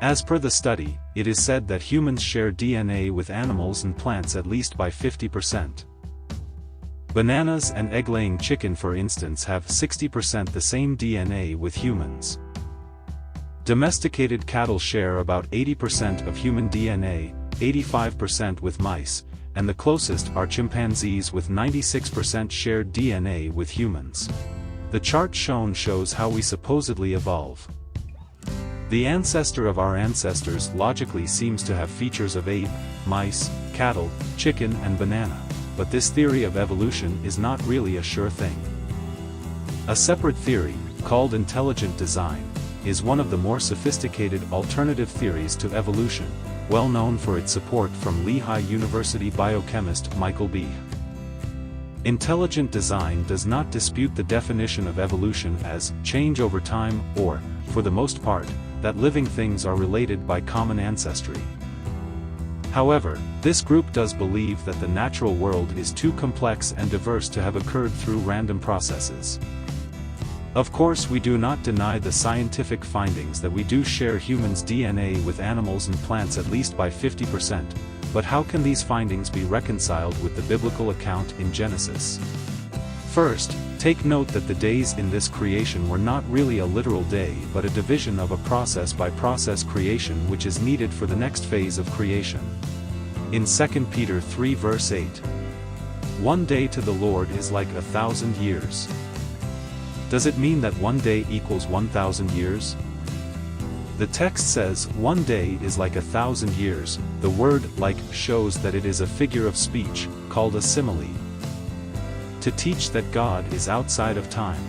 As per the study, it is said that humans share DNA with animals and plants at least by 50%. Bananas and egg-laying chicken, for instance, have 60% the same DNA with humans. Domesticated cattle share about 80% of human DNA, 85% with mice, and the closest are chimpanzees with 96% shared DNA with humans. The chart shown shows how we supposedly evolve. The ancestor of our ancestors logically seems to have features of ape, mice, cattle, chicken and banana, but this theory of evolution is not really a sure thing. A separate theory, called intelligent design, is one of the more sophisticated alternative theories to evolution, well known for its support from Lehigh University biochemist Michael B. Intelligent design does not dispute the definition of evolution as change over time or, for the most part, that living things are related by common ancestry. However, this group does believe that the natural world is too complex and diverse to have occurred through random processes. Of course, we do not deny the scientific findings that we do share humans' DNA with animals and plants at least by 50%, but how can these findings be reconciled with the biblical account in Genesis? First, take note that the days in this creation were not really a literal day but a division of a process-by-process creation which is needed for the next phase of creation. In 2 Peter 3 verse 8, "One day to the Lord is like 1,000 years." Does it mean that one day equals 1,000 years? The text says, "One day is like 1,000 years." The word "like" shows that it is a figure of speech, called a simile, to teach that God is outside of time.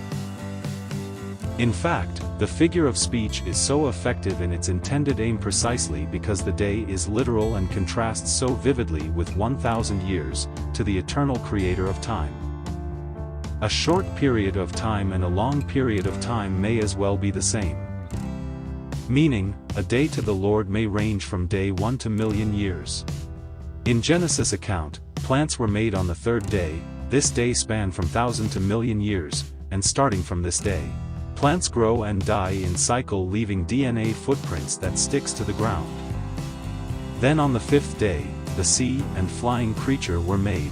In fact, the figure of speech is so effective in its intended aim precisely because the day is literal and contrasts so vividly with 1,000 years, to the eternal creator of time. A short period of time and a long period of time may as well be the same. Meaning, a day to the Lord may range from day 1 to million years. In Genesis account, plants were made on the third day. This day spanned from 1,000 to million years, and starting from this day, plants grow and die in cycle, leaving DNA footprints that sticks to the ground. Then on the fifth day, the sea and flying creature were made.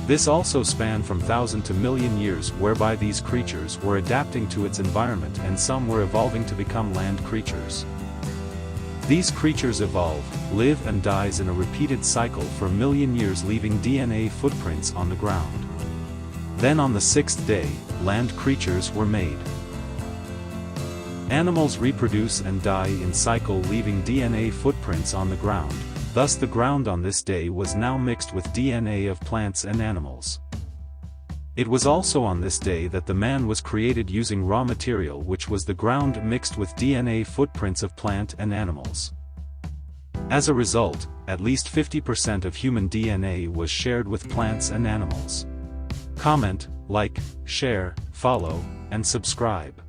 This also spanned from 1,000 to million years, whereby these creatures were adapting to its environment and some were evolving to become land creatures. These creatures evolve, live and dies in a repeated cycle for a million years, leaving DNA footprints on the ground. Then on the sixth day, land creatures were made. Animals reproduce and die in cycle, leaving DNA footprints on the ground. Thus the ground on this day was now mixed with DNA of plants and animals. It was also on this day that the man was created using raw material, which was the ground mixed with DNA footprints of plant and animals. As a result, at least 50% of human DNA was shared with plants and animals. Comment, like, share, follow, and subscribe.